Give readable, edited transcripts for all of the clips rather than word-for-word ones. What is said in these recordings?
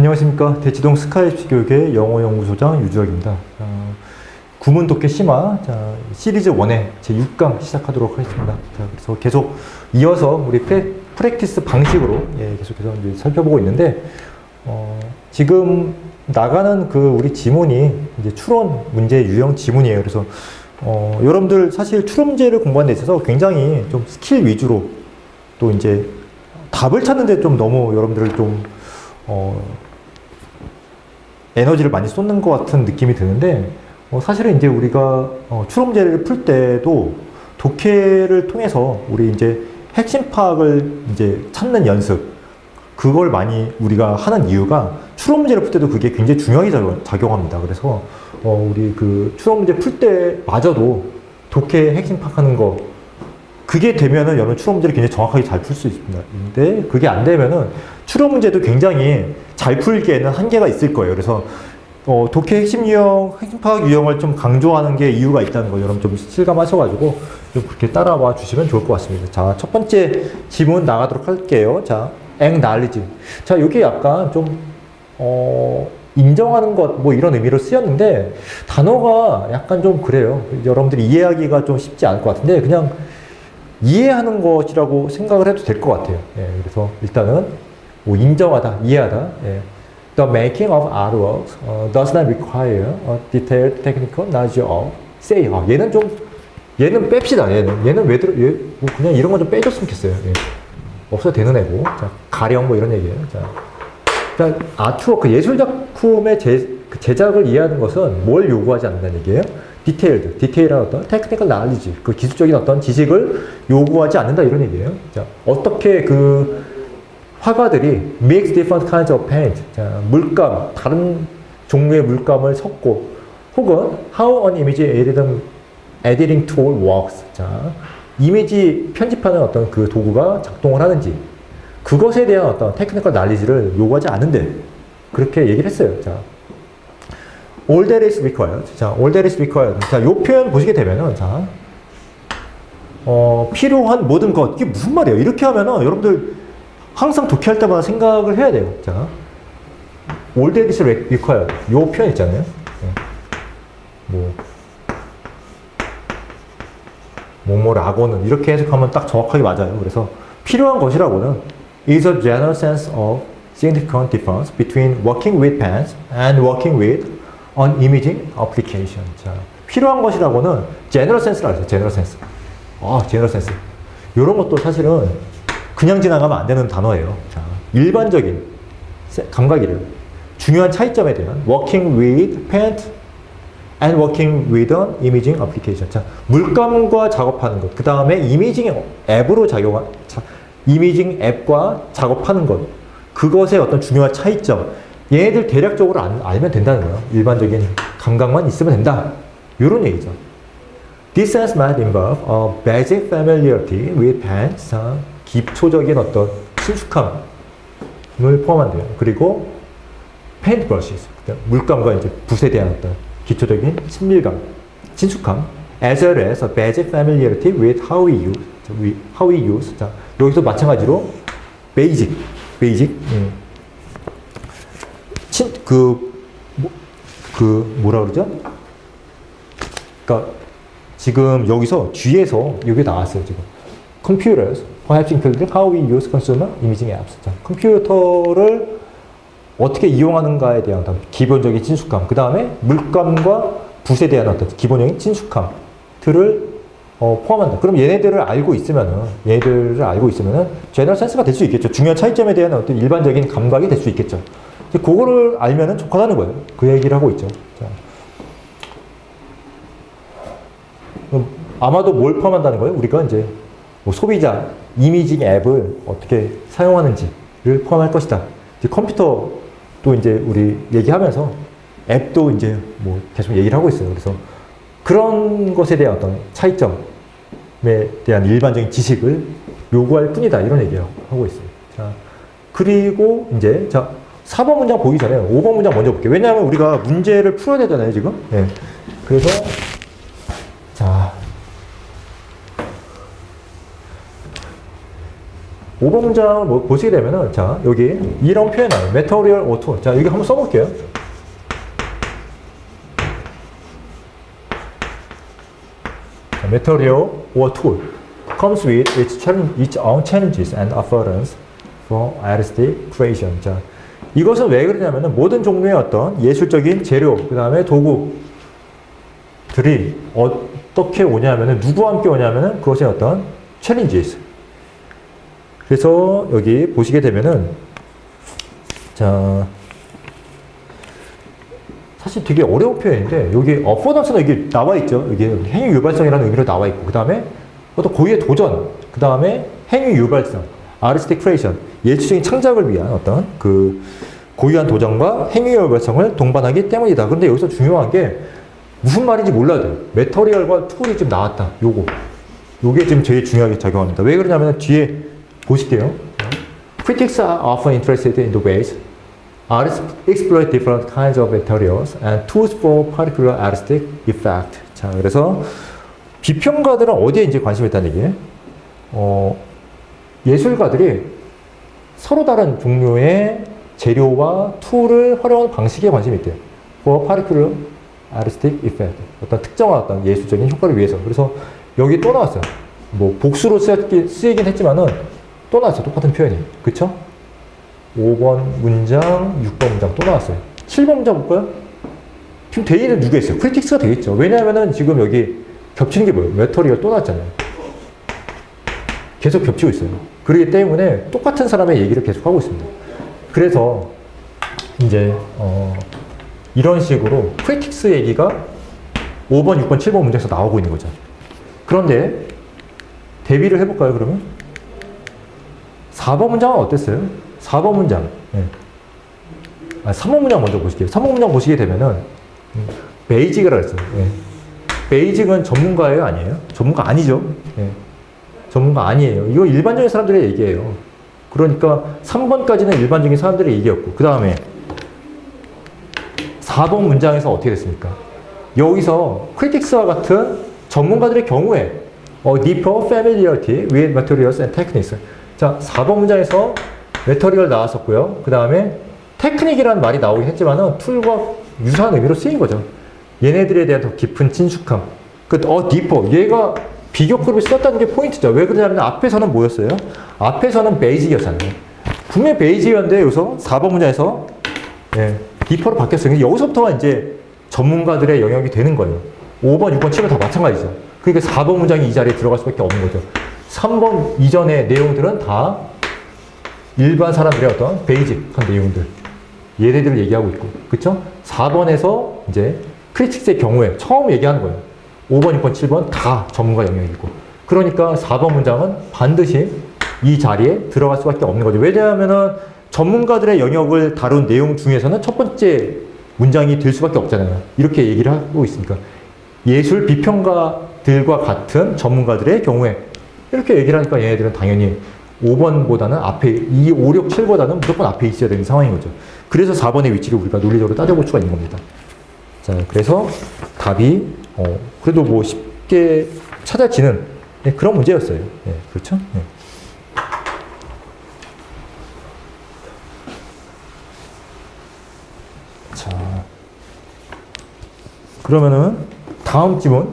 안녕하십니까. 대치동 스카이프시 교육의 영어연구소장 유주혁입니다. 구문 독해 심화 시리즈 1의 제6강 시작하도록 하겠습니다. 그래서 계속 이어서 우리 프랙티스 방식으로 계속해서 이제 살펴보고 있는데, 지금 나가는 우리 지문이 이제 추론 문제 유형 지문이에요. 그래서 여러분들 사실 추론 문제를 공부하는 데 있어서 굉장히 좀 스킬 위주로 또 이제 답을 찾는데 좀 너무 여러분들을 좀 에너지를 많이 쏟는 것 같은 느낌이 드는데, 사실은 이제 우리가 추론 문제를 풀 때도 독해를 통해서 우리 이제 핵심 파악을 이제 찾는 연습, 그걸 많이 우리가 하는 이유가 추론 문제를 풀 때도 그게 굉장히 중요하게 작용합니다. 그래서 우리 추론 문제 풀 때마저도 독해 핵심 파악하는 거, 그게 되면은 여러분 추론 문제를 굉장히 정확하게 잘 풀 수 있습니다. 근데 그게 안 되면은 추론 문제도 굉장히 잘 풀기에는 한계가 있을 거예요. 그래서 독해 핵심 유형, 핵심 파악 유형을 좀 강조하는 게 이유가 있다는 거 여러분 좀 실감하셔가지고 좀 그렇게 따라와 주시면 좋을 것 같습니다. 자, 첫 번째 지문 나가도록 할게요. 자, acknowledge. 자, 여기 약간 좀 인정하는 것, 뭐 이런 의미로 쓰였는데, 단어가 약간 좀 그래요. 여러분들이 이해하기가 좀 쉽지 않을 것 같은데, 그냥 이해하는 것이라고 생각을 해도 될 것 같아요. 그래서 일단은 뭐 인정하다, 이해하다. The making of artworks does not require a detailed technical knowledge of say. 얘는 뺍시다. 얘는 왜 뭐 그냥 이런 거 좀 빼줬으면 좋겠어요. 없어도 되는 애고. 자, 가령 뭐 이런 얘기예요. 자, 아트워크, 예술 작품의 제작을 이해하는 것은 뭘 요구하지 않는다는 얘기예요? 디테일한 어떤 테크니컬 knowledge, 그 기술적인 어떤 지식을 요구하지 않는다, 이런 얘기예요. 자, 어떻게 화가들이 mix different kinds of paint, 자, 물감, 다른 종류의 물감을 섞고, 혹은 how an image editing tool works, 자, 이미지 편집하는 어떤 그 도구가 작동을 하는지, 그것에 대한 어떤 테크니컬 knowledge를 요구하지 않는데, 그렇게 얘기를 했어요. 자, all that is required. 자, all that is required. 자, 요 표현 보시게 되면은, 자, 필요한 모든 것. 이게 무슨 말이에요? 이렇게 하면은 여러분들 항상 독해할 때마다 생각을 해야 돼요. 자, all that is required. 요 표현 있잖아요. 뭐라고는 이렇게 해석하면 딱 정확하게 맞아요. 그래서 필요한 것이라고는 is a general sense of significant difference between working with pens and working with an imaging application. 자, 필요한 것이라고는 general sense라고 했어요. general sense. general sense. 이런 것도 사실은 그냥 지나가면 안 되는 단어예요. 자, 일반적인 감각이래요. 중요한 차이점에 대한 working with paint and working with an imaging application. 자, 물감과 작업하는 것. 그 다음에 이미징 앱으로 이미징 앱과 작업하는 것. 그것의 어떤 중요한 차이점. 얘네들 대략적으로 알면 된다는 거예요. 일반적인 감각만 있으면 된다. 이런 얘기죠. This sense might involve a basic familiarity with pens. 자, 기초적인 어떤 친숙함을 포함한대요. 그리고 paint brushes. 물감과 이제 붓에 대한 어떤 기초적인 친밀감, 친숙함, as well as a basic familiarity with how we use. 자, 여기서 마찬가지로 basic. 뭐라 그러죠? 그러니까 지금 여기서 뒤에서 여기 나왔어요. 지금 computers perhaps including how we use consumer imaging apps. 자, 컴퓨터를 어떻게 이용하는가에 대한 어떤 기본적인 친숙함, 그 다음에 물감과 붓에 대한 어떤 기본적인 친숙함들을 포함한다. 그럼 얘네들을 알고 있으면은 제너럴 센스가 될 수 있겠죠. 중요한 차이점에 대한 어떤 일반적인 감각이 될 수 있겠죠. 그거를 알면은 족하다는 거예요. 그 얘기를 하고 있죠. 자, 아마도 뭘 포함한다는 거예요? 우리가 이제 뭐 소비자 이미징 앱을 어떻게 사용하는지를 포함할 것이다. 이제 컴퓨터도 이제 우리 얘기하면서 앱도 이제 뭐 계속 얘기를 하고 있어요. 그래서 그런 것에 대한 어떤 차이점에 대한 일반적인 지식을 요구할 뿐이다. 이런 얘기를 하고 있어요. 자, 그리고 이제 4번 문장 보기 전에 5번 문장 먼저 볼게요. 왜냐하면 우리가 문제를 풀어야 되잖아요, 지금. 그래서 자, 5번 문장을 보시게 되면은, 자, 여기 이런 표현 나와요. material or tool. 자, 여기 한번 써볼게요. 자, material or tool comes with its own challenges and affordances for artistic creation. 자, 이것은 왜 그러냐면은 모든 종류의 어떤 예술적인 재료, 그 다음에 도구들이 어떻게 오냐면은 누구와 함께 오냐면은 그것이 어떤 challenges. 그래서 여기 보시게 되면은 자 사실 되게 어려운 표현인데 여기 affordance는 여기 나와 있죠. 여기 행위 유발성이라는 의미로 나와 있고 그 다음에 어떤 고유의 도전, 그 다음에 행위 유발성, artistic creation, 예술적인 창작을 위한 어떤 그 고유한 도전과 행위 유발성을 동반하기 때문이다. 그런데 여기서 중요한 게 무슨 말인지 몰라도 돼요. 메터리얼과 툴이 지금 나왔다. 요게 지금 제일 중요하게 작용합니다. 왜 그러냐면 뒤에 보실게요. Critics are often interested in the ways artists exploit different kinds of materials and tools for particular artistic effect. 자, 그래서 비평가들은 어디에 이제 관심이 있다는 얘기예요? 예술가들이 서로 다른 종류의 재료와 툴을 활용하는 방식에 관심이 있대요. For particular artistic effect. 어떤 특정한 어떤 예술적인 효과를 위해서. 그래서 여기 또 나왔어요. 뭐 복수로 쓰이긴 했지만은 또 나왔어요. 똑같은 표현이. 그쵸? 5번 문장, 6번 문장 또 나왔어요. 7번 문장 볼까요? 지금 대의는 누가 있어요? 크리틱스가 되겠죠. 왜냐하면은 지금 여기 겹치는 게 뭐예요? 메터리얼 또 나왔잖아요. 계속 겹치고 있어요. 그렇기 때문에 똑같은 사람의 얘기를 계속 하고 있습니다. 그래서 이제 이런 식으로 크리틱스 얘기가 5번, 6번, 7번 문장에서 나오고 있는 거죠. 그런데 대비를 해볼까요, 그러면? 4번 문장은 어땠어요? 4번 문장. 네. 3번 문장 먼저 보실게요. 3번 문장 보시게 되면은 베이직이라고 했어요. 네. 베이직은 전문가예요, 아니에요? 전문가 아니죠. 네. 전문가 아니에요. 이거 일반적인 사람들의 얘기예요. 그러니까 3번까지는 일반적인 사람들의 얘기였고 그 다음에 4번 문장에서 어떻게 됐습니까? 여기서 크리틱스와 같은 전문가들의 경우에 deeper familiarity with materials and techniques. 자, 4번 문장에서 메터리얼 나왔었고요. 그 다음에 테크닉이라는 말이 나오긴 했지만은 툴과 유사한 의미로 쓰인 거죠. 얘네들에 대한 더 깊은 친숙함. deeper. 얘가 비교급을 썼다는 게 포인트죠. 왜 그러냐면 앞에서는 뭐였어요? 앞에서는 베이직이었잖아요. 분명히 베이직이었는데 여기서 4번 문장에서 디퍼로 바뀌었어요. 여기서부터가 이제 전문가들의 영역이 되는 거예요. 5번, 6번, 7번 다 마찬가지죠. 그러니까 4번 문장이 이 자리에 들어갈 수밖에 없는 거죠. 3번 이전의 내용들은 다 일반 사람들의 어떤 베이직한 내용들. 얘네들을 얘기하고 있고. 그쵸? 4번에서 이제 크리틱스의 경우에 처음 얘기하는 거예요. 5번, 6번, 7번 다 전문가 영역이고. 그러니까 4번 문장은 반드시 이 자리에 들어갈 수밖에 없는 거죠. 왜냐하면은 전문가들의 영역을 다룬 내용 중에서는 첫 번째 문장이 될 수밖에 없잖아요. 이렇게 얘기를 하고 있으니까. 예술 비평가들과 같은 전문가들의 경우에 이렇게 얘기를 하니까 얘네들은 당연히 5번보다는 앞에, 2, 5, 6, 7보다는 무조건 앞에 있어야 되는 상황인 거죠. 그래서 4번의 위치를 우리가 논리적으로 따져볼 수가 있는 겁니다. 자, 그래서 답이, 그래도 뭐 쉽게 찾아지는 그런 문제였어요. 네, 그렇죠? 네. 자, 그러면은 다음 지문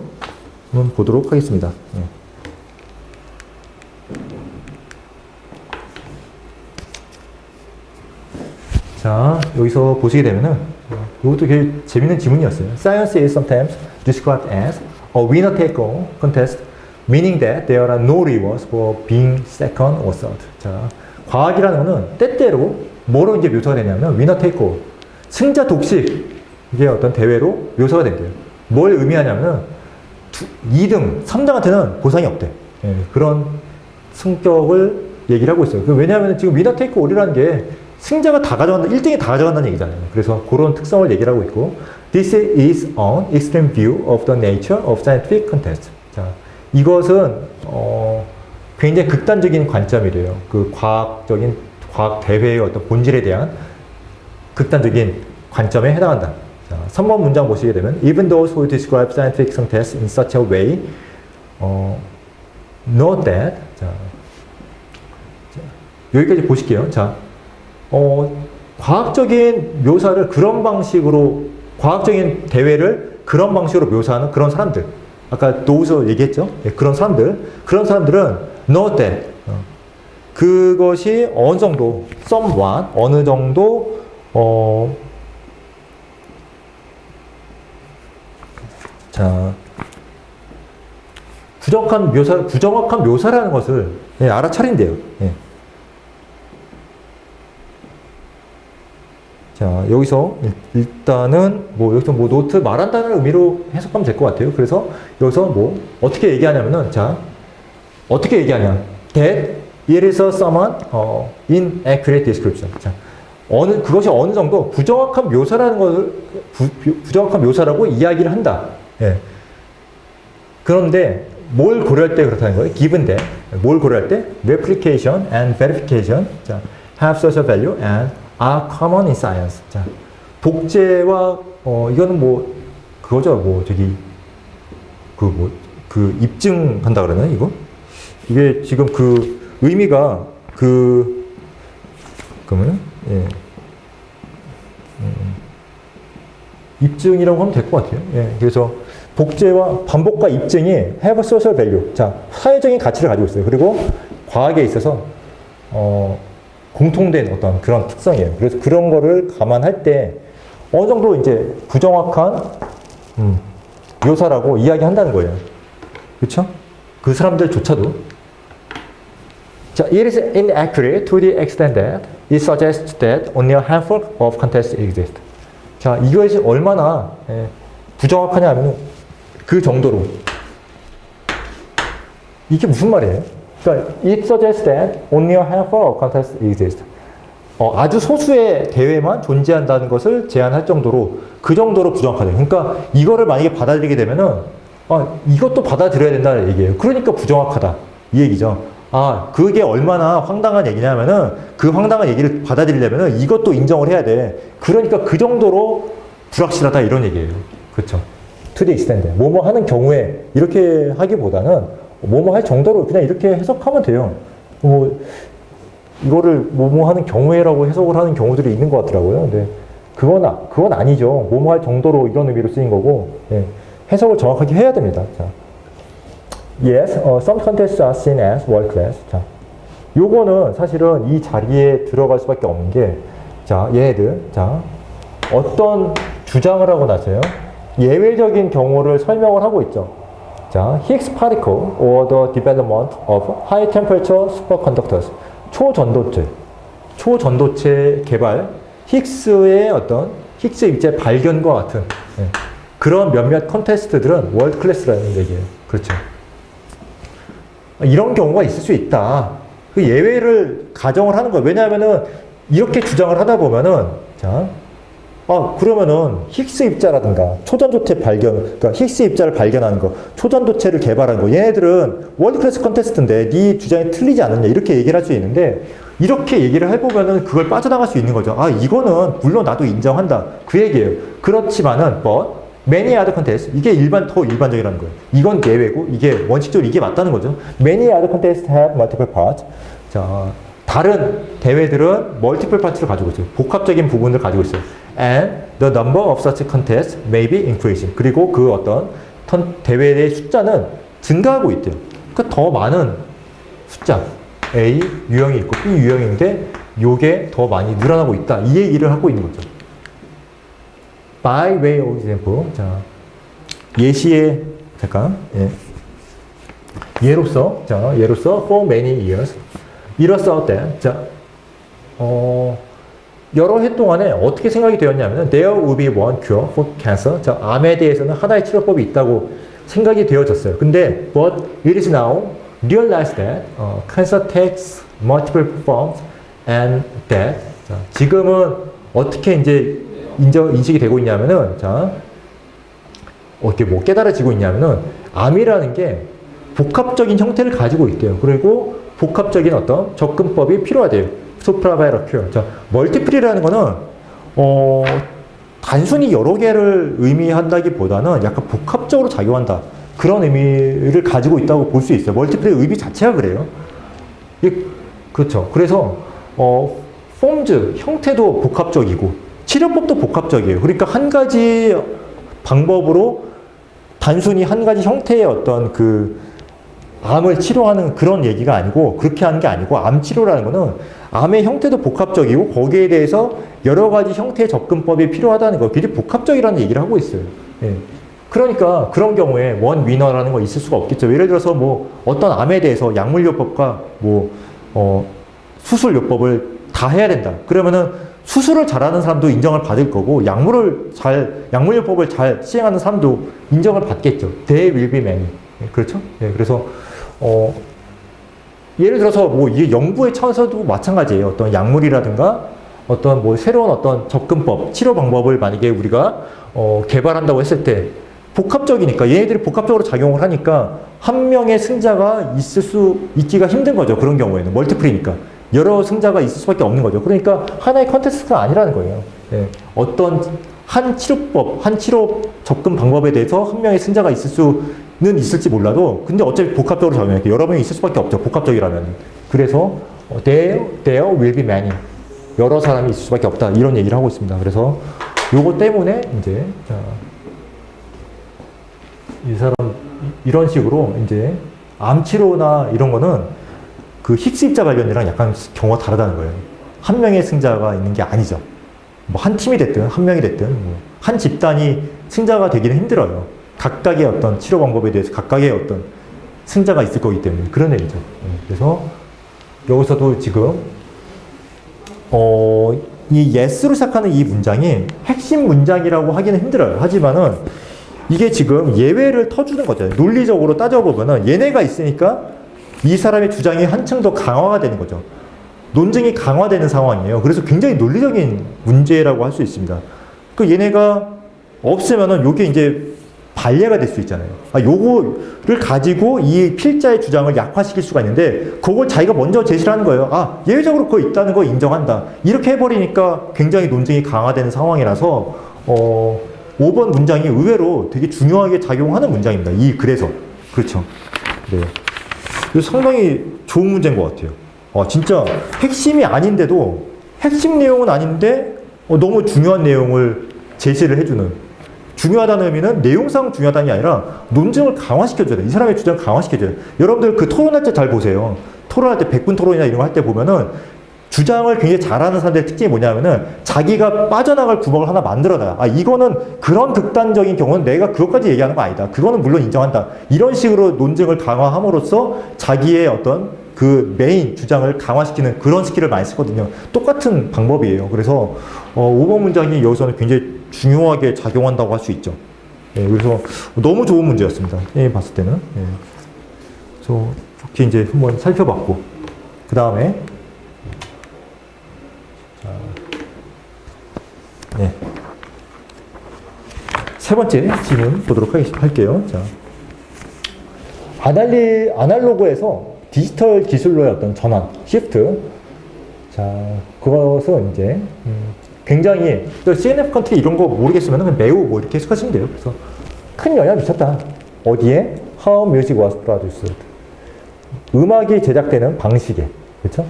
한번 보도록 하겠습니다. 네. 자, 여기서 보시게 되면은 이것도 되게 재밌는 지문이었어요. Science is sometimes described as a winner-take-all contest, meaning that there are no rewards for being second or third. 자, 과학이라는 거는 때때로 뭐로 이제 묘사가 되냐면 winner-take-all, 승자 독식 이게 어떤 대회로 묘사가 된대요. 뭘 의미하냐면 2등, 3등한테는 보상이 없대. 예, 그런 성격을 얘기를 하고 있어요. 왜냐하면 지금 winner-take-all이라는 게 승자가 다 가져간다, 1등이 다 가져간다는 얘기잖아요. 그래서 그런 특성을 얘기를 하고 있고, This is an extreme view of the nature of scientific contest. 자, 이것은 굉장히 극단적인 관점이래요. 그 과학 대회의 어떤 본질에 대한 극단적인 관점에 해당한다. 자, 3번 문장 보시게 되면, Even those who describe scientific contests in such a way, note that, 자, 여기까지 보실게요. 자, 과학적인 묘사를 그런 방식으로, 과학적인 대회를 그런 방식으로 묘사하는 그런 사람들. 아까 노우서 얘기했죠? 예, 그런 사람들은 know that. 그것이 어느 정도, somewhat, 어느 정도, 자, 부정확한 묘사라는 것을 예, 알아차린대요. 예. 자, 여기서 일단은 여기서 노트 말한다는 의미로 해석하면 될 것 같아요. 그래서 여기서 어떻게 얘기하냐면은, 자, 어떻게 얘기하냐. That it is a somewhat inaccurate description. 자, 그것이 어느 정도 부정확한 묘사라는 것을 부정확한 묘사라고 이야기를 한다. 예. 그런데 뭘 고려할 때 그렇다는 거예요? Given that. 뭘 고려할 때? Replication and verification. 자, have social value and are common in science. 자, 복제와 이거는 그거죠. 입증한다 그러나 이거? 이게 지금 그 의미가 그러면 예. 입증이라고 하면 될 것 같아요. 예. 그래서 복제와 반복과 입증이 have social value. 자, 사회적인 가치를 가지고 있어요. 그리고 과학에 있어서 공통된 어떤 그런 특성이에요. 그래서 그런 거를 감안할 때 어느 정도 이제 부정확한 묘사라고 이야기한다는 거예요. 그렇죠? 그 사람들조차도. 자, it is inaccurate to the extent that it suggests that only a handful of contests exist. 자, 이것이 얼마나 부정확하냐 하면 그 정도로. 이게 무슨 말이에요? 그러니까 it suggests that only a handful of contests exist. 아주 소수의 대회만 존재한다는 것을 제안할 정도로 그 정도로 부정확하다. 그러니까 이거를 만약에 받아들이게 되면은 이것도 받아들여야 된다는 얘기예요. 그러니까 부정확하다 이 얘기죠. 그게 얼마나 황당한 얘기냐면은 그 황당한 얘기를 받아들이려면은 이것도 인정을 해야 돼. 그러니까 그 정도로 불확실하다 이런 얘기예요. 그렇죠? To the extent. 뭐뭐 하는 경우에 이렇게 하기보다는 뭐뭐 할 정도로 그냥 이렇게 해석하면 돼요. 이거를 뭐뭐 하는 경우에라고 해석을 하는 경우들이 있는 것 같더라고요. 근데 그건 아니죠. 뭐뭐 할 정도로 이런 의미로 쓰인 거고, 예. 해석을 정확하게 해야 됩니다. 자. Yes, some contests are seen as world class. 자, 요거는 사실은 이 자리에 들어갈 수밖에 없는 게, 자, 얘네들, 자, 어떤 주장을 하고 나서요. 예외적인 경우를 설명을 하고 있죠. 자, Higgs particle or the development of high temperature superconductors. 초전도체 개발, 히그스의 어떤 히그스 입자의 발견과 같은 그런 몇몇 컨테스트들은 월드 클래스라는 얘기예요. 그렇죠. 이런 경우가 있을 수 있다. 그 예외를 가정을 하는 거예요. 왜냐하면은 이렇게 주장을 하다 보면은 자, 그러면은 히그스 입자라든가 초전도체 발견, 그러니까 히그스 입자를 발견하는 거, 초전도체를 개발한 거, 얘네들은 월드 클래스 컨테스트인데 네 주장이 틀리지 않느냐 이렇게 얘기를 할 수 있는데 이렇게 얘기를 해보면은 그걸 빠져나갈 수 있는 거죠. 이거는 물론 나도 인정한다 그 얘기예요. 그렇지만은 many other contests 이게 더 일반적이라는 거예요. 이건 예외고 이게 원칙적으로 이게 맞다는 거죠. Many other contests have multiple parts. 자, 다른 대회들은 multiple parts를 가지고 있어요. 복합적인 부분을 가지고 있어요. And the number of such contests may be increasing. 그리고 그 어떤 대회의 숫자는 증가하고 있대요. 그러니까 더 많은 숫자 A 유형이 있고 B 유형인데 요게 더 많이 늘어나고 있다. 이 얘기를 하고 있는 거죠. By way of example. 자, 예시에 잠깐 예로서 for many years 이로써 that 자, 여러 해 동안에 어떻게 생각이 되었냐면 there will be one cure for cancer. 자, 암에 대해서는 하나의 치료법이 있다고 생각이 되어졌어요. 근데 but it is now realized that cancer takes multiple forms and that 자, 지금은 어떻게 이제 인식이 되고 있냐면은 자, 어떻게 깨달아지고 있냐면은 암이라는 게 복합적인 형태를 가지고 있대요. 그리고 복합적인 어떤 접근법이 필요하대요. 수프라바이럴 큐어. 자, 멀티플이라는 거는 단순히 여러 개를 의미한다기보다는 약간 복합적으로 작용한다. 그런 의미를 가지고 있다고 볼 수 있어요. 멀티플의 의미 자체가 그래요. 그렇죠. 그래서 폼즈 형태도 복합적이고 치료법도 복합적이에요. 그러니까 한 가지 방법으로 단순히 한 가지 형태의 어떤 그 암을 치료하는 그런 얘기가 아니고 그렇게 하는 게 아니고 암 치료라는 거는 암의 형태도 복합적이고 거기에 대해서 여러 가지 형태의 접근법이 필요하다는 거 굉장히 복합적이라는 얘기를 하고 있어요. 예. 그러니까 그런 경우에 원 위너라는 거 있을 수가 없겠죠. 예를 들어서 뭐 어떤 암에 대해서 약물요법과 뭐 수술요법을 다 해야 된다. 그러면은 수술을 잘하는 사람도 인정을 받을 거고 약물요법을 잘 시행하는 사람도 인정을 받겠죠. There will be many. 그렇죠? 예, 그래서 예를 들어서 뭐 이 연구의 차원에서도 마찬가지예요. 어떤 약물이라든가 어떤 뭐 새로운 어떤 접근법, 치료 방법을 만약에 우리가 개발한다고 했을 때 복합적이니까 얘네들이 복합적으로 작용을 하니까 한 명의 승자가 있기가 힘든 거죠. 그런 경우에는 멀티플이니까 여러 승자가 있을 수밖에 없는 거죠. 그러니까 하나의 컨텍스트가 아니라는 거예요. 예. 어떤 한 치료법, 한 치료 접근 방법에 대해서 한 명의 승자가 있을지 몰라도 근데 어차피 복합적으로 작용하니까 여러 명이 있을 수밖에 없죠. 복합적이라면. 그래서 there will be many. 여러 사람이 있을 수밖에 없다. 이런 얘기를 하고 있습니다. 그래서 요거 때문에 이제 이 사람 이런 식으로 이제 암 치료나 이런 거는 그 힉스 입자 발견이랑 약간 경우가 다르다는 거예요. 한 명의 승자가 있는 게 아니죠. 뭐 한 팀이 됐든 한 명이 됐든 뭐 한 집단이 승자가 되기는 힘들어요. 각각의 어떤 치료 방법에 대해서 각각의 어떤 승자가 있을 거기 때문에 그런 얘기죠. 그래서 여기서도 지금 이 yes로 시작하는 이 문장이 핵심 문장이라고 하기는 힘들어요. 하지만은 이게 지금 예외를 터주는 거죠. 논리적으로 따져보면은 얘네가 있으니까 이 사람의 주장이 한층 더 강화가 되는 거죠. 논증이 강화되는 상황이에요. 그래서 굉장히 논리적인 문제라고 할 수 있습니다. 그 얘네가 없으면은 요게 이제 반례가 될 수 있잖아요. 요거를 가지고 이 필자의 주장을 약화시킬 수가 있는데 그걸 자기가 먼저 제시를 하는 거예요. 예외적으로 그거 있다는 거 인정한다. 이렇게 해버리니까 굉장히 논증이 강화되는 상황이라서 5번 문장이 의외로 되게 중요하게 작용하는 문장입니다. 그래서 그렇죠. 네. 상당히 좋은 문제인 것 같아요. 진짜 핵심이 아닌데도 핵심 내용은 아닌데 너무 중요한 내용을 제시를 해주는 중요하다는 의미는 내용상 중요하다는 게 아니라 논증을 강화시켜줘야 돼. 이 사람의 주장을 강화시켜줘야 돼. 여러분들 그 토론할 때 잘 보세요. 토론할 때 100분 토론이나 이런 거 할 때 보면은 주장을 굉장히 잘하는 사람들의 특징이 뭐냐면은 자기가 빠져나갈 구멍을 하나 만들어놔. 이거는 그런 극단적인 경우는 내가 그것까지 얘기하는 거 아니다. 그거는 물론 인정한다. 이런 식으로 논증을 강화함으로써 자기의 어떤 그 메인 주장을 강화시키는 그런 스킬을 많이 쓰거든요. 똑같은 방법이에요. 그래서 5번 문장이 여기서는 굉장히 중요하게 작용한다고 할 수 있죠. 그래서 너무 좋은 문제였습니다. 봤을 때는. 그래서 이렇게 이제 한번 살펴봤고 그 다음에 세 번째 질문 보도록 할게요. 자, 아날로그에서 디지털 기술로의 어떤 전환, 시프트. 자, 그것은 이제 굉장히 significant 이런 거 모르겠으면 그냥 매우 뭐 이렇게 해석하시면 돼요. 그래서 큰 영향을 미쳤다. 어디에? How music was produced. 음악이 제작되는 방식에. 그렇죠?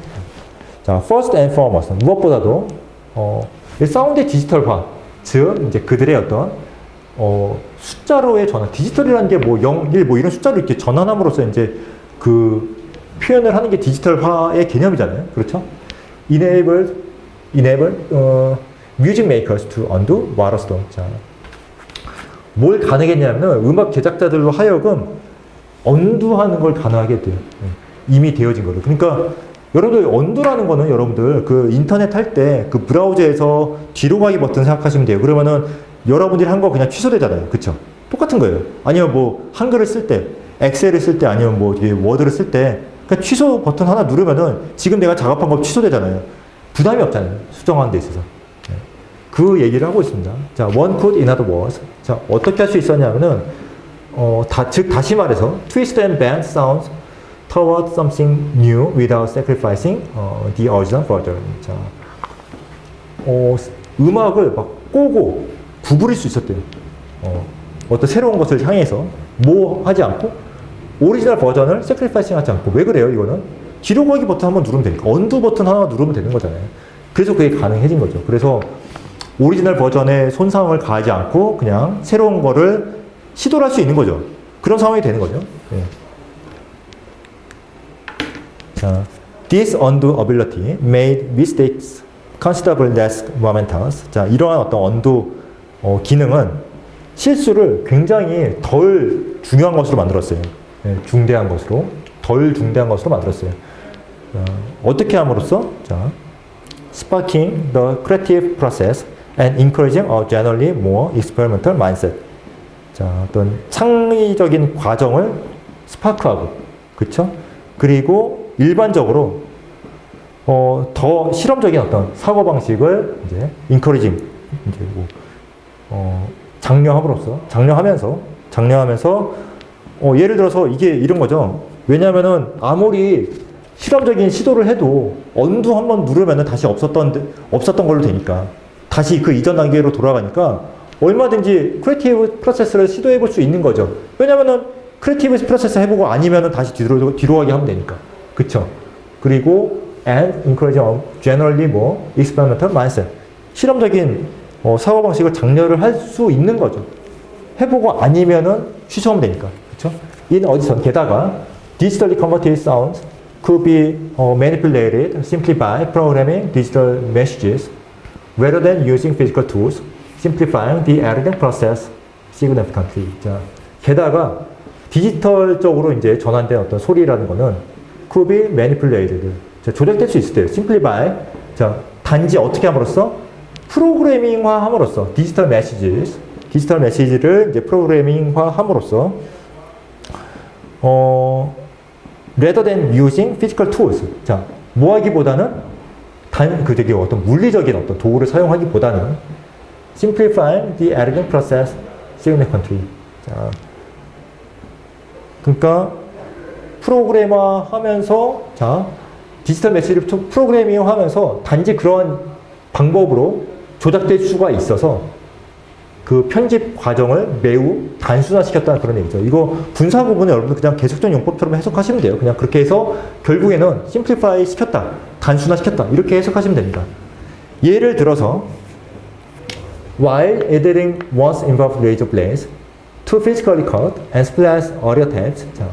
자, first and foremost. 무엇보다도 사운드의 디지털화. 즉 이제 그들의 어떤 숫자로의 전환. 디지털이라는 게 뭐 0, 1 뭐 이런 숫자로 이렇게 전환함으로써 이제 그 표현을 하는 게 디지털화의 개념이잖아요. 그렇죠? enable music makers to undo what was done. 자, 뭘 가능했냐면 음악 제작자들로 하여금 언두하는 걸 가능하게 돼요. 이미 되어진 거를. 그러니까 여러분들 언두라는 거는 여러분들 그 인터넷 할 때 그 브라우저에서 뒤로 가기 버튼 생각하시면 돼요. 그러면은 여러분들이 한 거 그냥 취소되잖아요. 그쵸? 똑같은 거예요. 아니면 뭐 한글을 쓸 때, 엑셀을 쓸 때, 아니면 뭐 워드를 쓸 때 그냥 취소 버튼 하나 누르면은 지금 내가 작업한 거 취소되잖아요. 부담이 없잖아요. 수정하는 데 있어서. 그 얘기를 하고 있습니다. 자, one could in other words. 자, 어떻게 할 수 있었냐면은 즉 다시 말해서 twist and bend sounds toward something new without sacrificing the original further. 자, 음악을 막 꼬고 구부릴 수 있었대요. 어떤 새로운 것을 향해서 뭐 하지 않고 오리지널 버전을 sacrificing 하지 않고. 왜 그래요? 이거는 뒤로 가기 버튼 한번 누르면 되니까. 언두 버튼 하나 누르면 되는 거잖아요. 그래서 그게 가능해진 거죠. 그래서 오리지널 버전에 손상을 가하지 않고 그냥 새로운 거를 시도를 할 수 있는 거죠. 그런 상황이 되는 거죠. 예. 자, this undo ability made mistakes considerably less momentous. 자, 이러한 어떤 undo 기능은 실수를 굉장히 덜 중요한 것으로 만들었어요. 예, 중대한 것으로. 덜 중대한 것으로 만들었어요. 어떻게 함으로써? 자, sparking the creative process and encouraging a generally more experimental mindset. 자, 어떤 창의적인 과정을 스파크하고, 그쵸? 그리고 일반적으로, 더 실험적인 어떤 사고방식을 이제, encouraging, 이제 장려하면서, 예를 들어서 이게 이런 거죠. 왜냐면은 아무리 실험적인 시도를 해도 언두 한번 누르면은 다시 없었던 걸로 되니까. 다시 그 이전 단계로 돌아가니까 얼마든지 크리에이티브 프로세스를 시도해 볼 수 있는 거죠. 왜냐면은 크리에이티브 프로세스 해보고 아니면은 다시 뒤로 가게 하면 되니까. 그쵸? 그리고 and encouraging generally more experimental mindset. 실험적인 사고방식을 장려를 할 수 있는 거죠. 해보고 아니면은 취소하면 되니까. 그쵸? 어디선 게다가 digitally converted sounds could be manipulated simply by programming digital messages rather than using physical tools, simplifying the editing process significantly. 자, 게다가 디지털적으로 이제 전환된 어떤 소리라는 거는 could be manipulated. 자, 조작될 수 있을 때요. simply by. 자, 단지 어떻게 함으로써? 프로그래밍화 함으로써. 디지털 메시지를 이제 프로그래밍화 함으로써 rather than using physical tools. 자, 뭐 하기보다는 되게 어떤 물리적인 어떤 도구를 사용하기보다는 simplifying the editing process significantly. 자, 그러니까 프로그래머 하면서 자, 디지털 메시지를 프로그래밍 하면서 단지 그런 방법으로 조작될 수가 있어서 그 편집 과정을 매우 단순화시켰다는 그런 얘기죠. 이거 분사 부분은 여러분들 그냥 계속적 용법처럼 해석하시면 돼요. 그냥 그렇게 해서 결국에는 심플리파이 시켰다, 단순화시켰다 이렇게 해석하시면 됩니다. 예를 들어서 while editing once involved razor blades to physically cut and splice audio tapes. 자,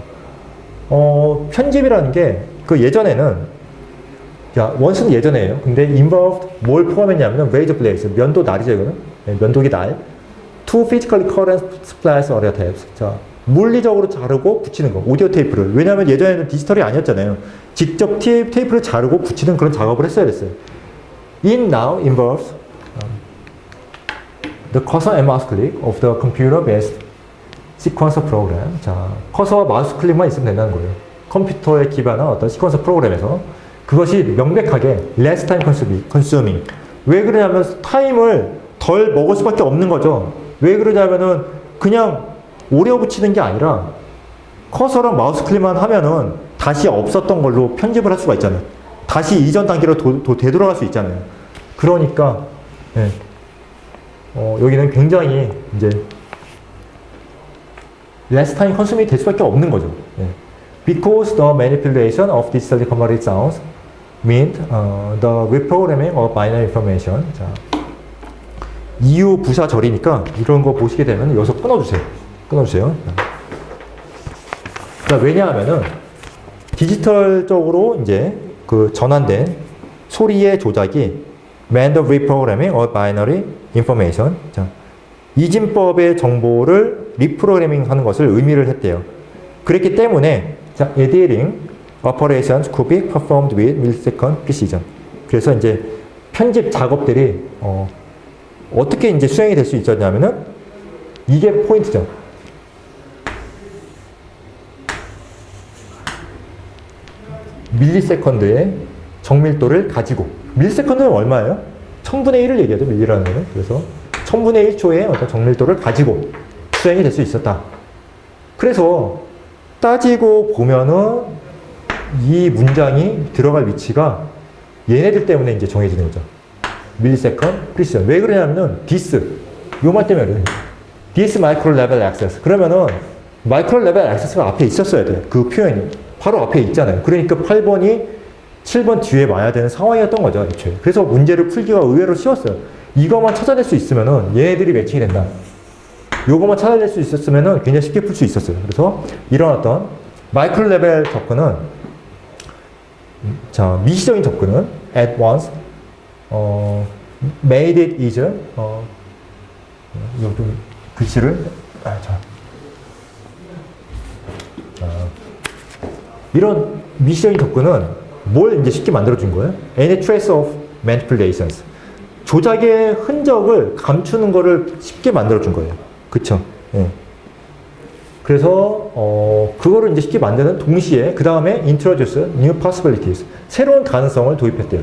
편집이라는 게 그 예전에는 once는 예전에요. 근데 involved 뭘 포함했냐면 razor blades 면도 날이죠 이거는. 네, 면도기 날. To physically cut and splice audio tapes. 자, 물리적으로 자르고 붙이는 거. 오디오 테이프를. 왜냐하면 예전에는 디지털이 아니었잖아요. 직접 테이프를 자르고 붙이는 그런 작업을 했어야 됐어요. It now involves the cursor and mouse click of the computer-based sequencer program. 자, 커서와 마우스 클릭만 있으면 된다는 거예요. 컴퓨터에 기반한 어떤 시퀀서 프로그램에서 그것이 명백하게 less time consuming. 왜 그러냐면 타임을 덜 먹을 수밖에 없는 거죠. 왜 그러냐면은 그냥 오려 붙이는 게 아니라 커서랑 마우스 클릭만 하면은 다시 없었던 걸로 편집을 할 수가 있잖아요. 다시 이전 단계로 되돌아갈 수 있잖아요. 그러니까 네. 여기는 굉장히 이제 less time consuming 될 수밖에 없는 거죠. 네. Because the manipulation of digitally converted sounds meant the reprogramming of binary information. 자, 이유 부사절이니까 이런 거 보시게 되면 여기서 끊어주세요. 자, 왜냐하면은 디지털적으로 이제 그 전환된 소리의 조작이 meant the reprogramming of binary information. 자, 이진법의 정보를 리프로그래밍 하는 것을 의미를 했대요. 그랬기 때문에 자, editing operations could be performed with millisecond precision. 그래서 이제 편집 작업들이 어떻게 이제 수행이 될 수 있었냐면은 이게 포인트죠. 밀리세컨드의 정밀도를 가지고 밀리세컨드는 얼마예요? 1000분의 1을 얘기하죠. 밀리라는 거는. 그래서 1000분의 1초의 어떤 정밀도를 가지고 수행이 될 수 있었다. 그래서 따지고 보면은 이 문장이 들어갈 위치가 얘네들 때문에 이제 정해지는 거죠. 밀리세컨드 프리시전. 왜 그러냐면은 this 요 말 때문에 그래요. this micro level access. 그러면은 마이크로 레벨 액세스가 앞에 있었어야 돼. 그 표현이. 바로 앞에 있잖아요. 그러니까 8번이 7번 뒤에 와야 되는 상황이었던 거죠, 애초에. 그래서 문제를 풀기가 의외로 쉬웠어요. 이것만 찾아낼 수 있으면은 얘네들이 매칭이 된다. 요것만 찾아낼 수 있었으면은 굉장히 쉽게 풀 수 있었어요. 그래서 이런 어떤 마이크로 레벨 접근은, 자, 미시적인 접근은 at once, made it easier, 이거 좀 글씨를, 이런 미시적인 접근은 뭘 이제 쉽게 만들어준 거예요? Any trace of manipulations. 조작의 흔적을 감추는 거를 쉽게 만들어준 거예요. 그쵸? 예. 그래서, 그거를 이제 쉽게 만드는 동시에, 그 다음에 introduce new possibilities. 새로운 가능성을 도입했대요.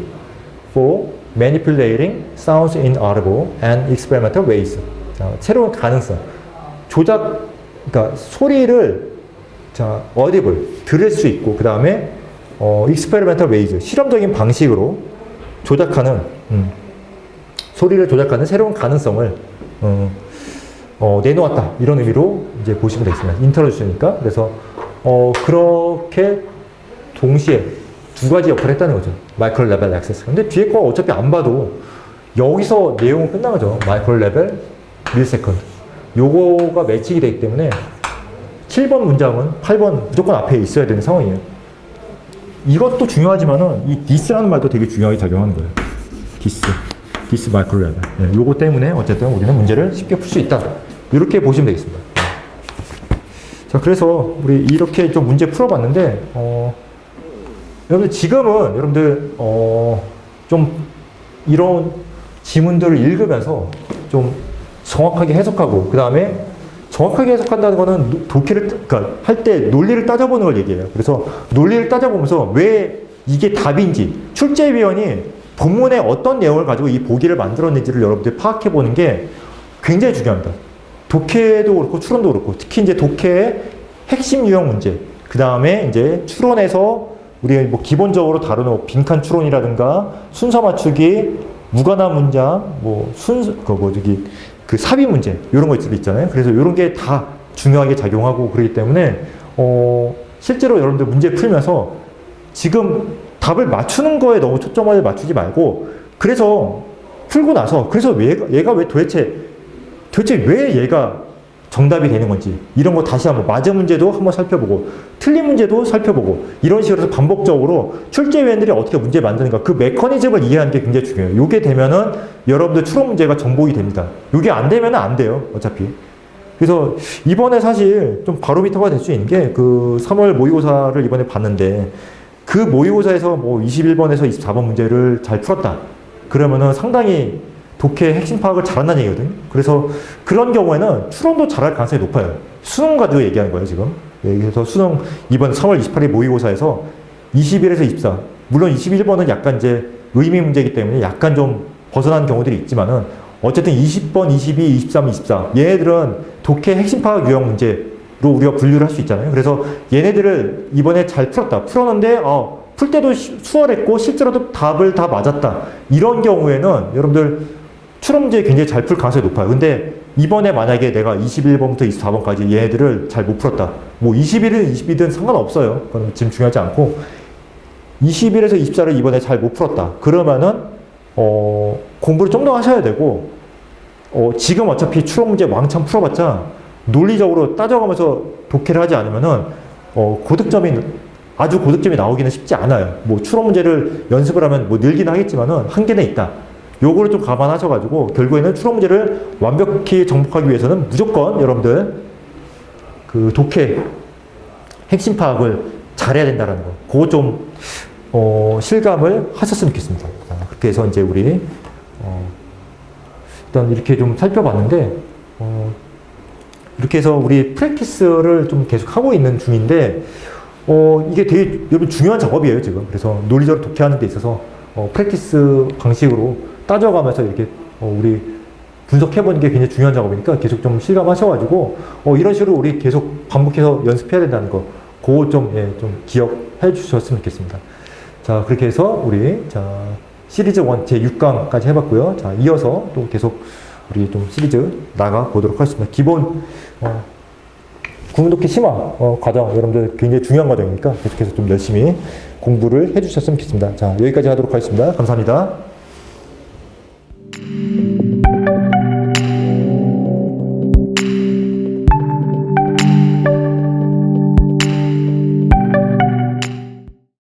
For manipulating sounds in audible and experimental ways. 자, 새로운 가능성. 조작, 그러니까 소리를, 자, audible, 들을 수 있고, 그 다음에, experimental ways. 실험적인 방식으로 조작하는, 소리를 조작하는 새로운 가능성을, 내놓았다. 이런 의미로 이제 보시면 되겠습니다. 인트로듀스니까. 그래서, 그렇게 동시에 두 가지 역할을 했다는 거죠. 마이크로 레벨 액세스. 근데 뒤에 거 어차피 안 봐도 여기서 내용은 끝난 거죠. 마이크로 레벨 밀세컨드. 요거가 매칭이 되기 때문에 7번 문장은 8번 무조건 앞에 있어야 되는 상황이에요. 이것도 중요하지만은 이 디스라는 말도 되게 중요하게 작용하는 거예요. 디스 마이크로 레벨. 네, 요거 때문에 어쨌든 우리는 문제를 쉽게 풀 수 있다. 이렇게 보시면 되겠습니다. 자, 그래서 우리 이렇게 좀 문제 풀어봤는데, 여러분들 지금은 여러분들 좀 이런 지문들을 읽으면서 좀 정확하게 해석하고, 그 다음에 정확하게 해석한다는 거는 독해를, 그러니까 할 때 논리를 따져보는 걸 얘기해요. 그래서 논리를 따져보면서 왜 이게 답인지, 출제위원이 본문에 어떤 내용을 가지고 이 보기를 만들었는지를 여러분들이 파악해보는 게 굉장히 중요합니다. 독해도 그렇고 추론도 그렇고, 특히 이제 독해의 핵심 유형 문제, 그 다음에 이제 추론에서 우리가 뭐 기본적으로 다루는 빈칸 추론이라든가 순서 맞추기, 무관한 문장, 그 삽입 문제, 이런 거 있잖아요. 그래서 이런 게 다 중요하게 작용하고 그러기 때문에, 실제로 여러분들 문제 풀면서 지금 답을 맞추는 거에 너무 초점을 맞추지 말고, 그래서 풀고 나서, 그래서 얘가 왜 도대체 왜 얘가 정답이 되는 건지, 이런 거 다시 한번 맞은 문제도 한번 살펴보고, 틀린 문제도 살펴보고, 이런 식으로 해서 반복적으로 출제위원들이 어떻게 문제 만드는가, 그 메커니즘을 이해하는 게 굉장히 중요해요. 요게 되면은 여러분들 추론 문제가 정복이 됩니다. 요게 안 되면은 안 돼요, 어차피. 그래서 이번에 사실 좀 바로미터가 될 수 있는 게, 그 3월 모의고사를 이번에 봤는데, 그 모의고사에서 뭐 21번에서 24번 문제를 잘 풀었다. 그러면은 상당히 독해 핵심 파악을 잘한다는 얘기거든요. 그래서 그런 경우에는 추론도 잘할 가능성이 높아요. 수능 가지고 얘기하는 거예요, 지금. 그래서 수능 이번 3월 28일 모의고사에서 21에서 24. 물론 21번은 약간 이제 의미 문제이기 때문에 약간 좀 벗어난 경우들이 있지만은, 어쨌든 20번, 22, 23, 24. 얘네들은 독해 핵심 파악 유형 문제로 우리가 분류를 할 수 있잖아요. 그래서 얘네들을 이번에 잘 풀었는데, 풀 때도 수월했고, 실제로도 답을 다 맞았다. 이런 경우에는 여러분들 추론 문제 굉장히 잘 풀 가능성이 높아요. 근데 이번에 만약에 내가 21번부터 24번까지 얘네들을 잘 못 풀었다. 뭐 21은 22든 상관없어요. 그건 지금 중요하지 않고, 21에서 24를 이번에 잘 못 풀었다. 그러면은, 공부를 좀 더 하셔야 되고, 지금 어차피 추론 문제 왕창 풀어봤자 논리적으로 따져가면서 독해를 하지 않으면은, 아주 고득점이 나오기는 쉽지 않아요. 뭐 추론 문제를 연습을 하면 뭐 늘긴 하겠지만은 한계는 있다. 요거를 좀 감안하셔가지고 결국에는 추론 문제를 완벽히 정복하기 위해서는 무조건 여러분들 그 독해 핵심 파악을 잘해야 된다는 거. 그거 좀 실감을 하셨으면 좋겠습니다. 그렇게 해서 이제 우리 일단 이렇게 좀 살펴봤는데, 이렇게 해서 우리 프랙티스를 좀 계속 하고 있는 중인데, 이게 되게 여러분 중요한 작업이에요, 지금. 그래서 논리적으로 독해하는 데 있어서 프랙티스 방식으로 따져가면서 이렇게 우리 분석해보는 게 굉장히 중요한 작업이니까 계속 좀 실감하셔가지고, 이런 식으로 우리 계속 반복해서 연습해야 된다는 거, 그거 좀 기억해 주셨으면 좋겠습니다. 자, 그렇게 해서 우리, 시리즈 1, 제6강까지 해봤고요. 자, 이어서 또 계속 우리 좀 시리즈 나가 보도록 하겠습니다. 기본, 구문독해 심화 과정 여러분들 굉장히 중요한 과정이니까 계속해서 좀 열심히 공부를 해주셨으면 좋겠습니다. 자, 여기까지 하도록 하겠습니다. 감사합니다.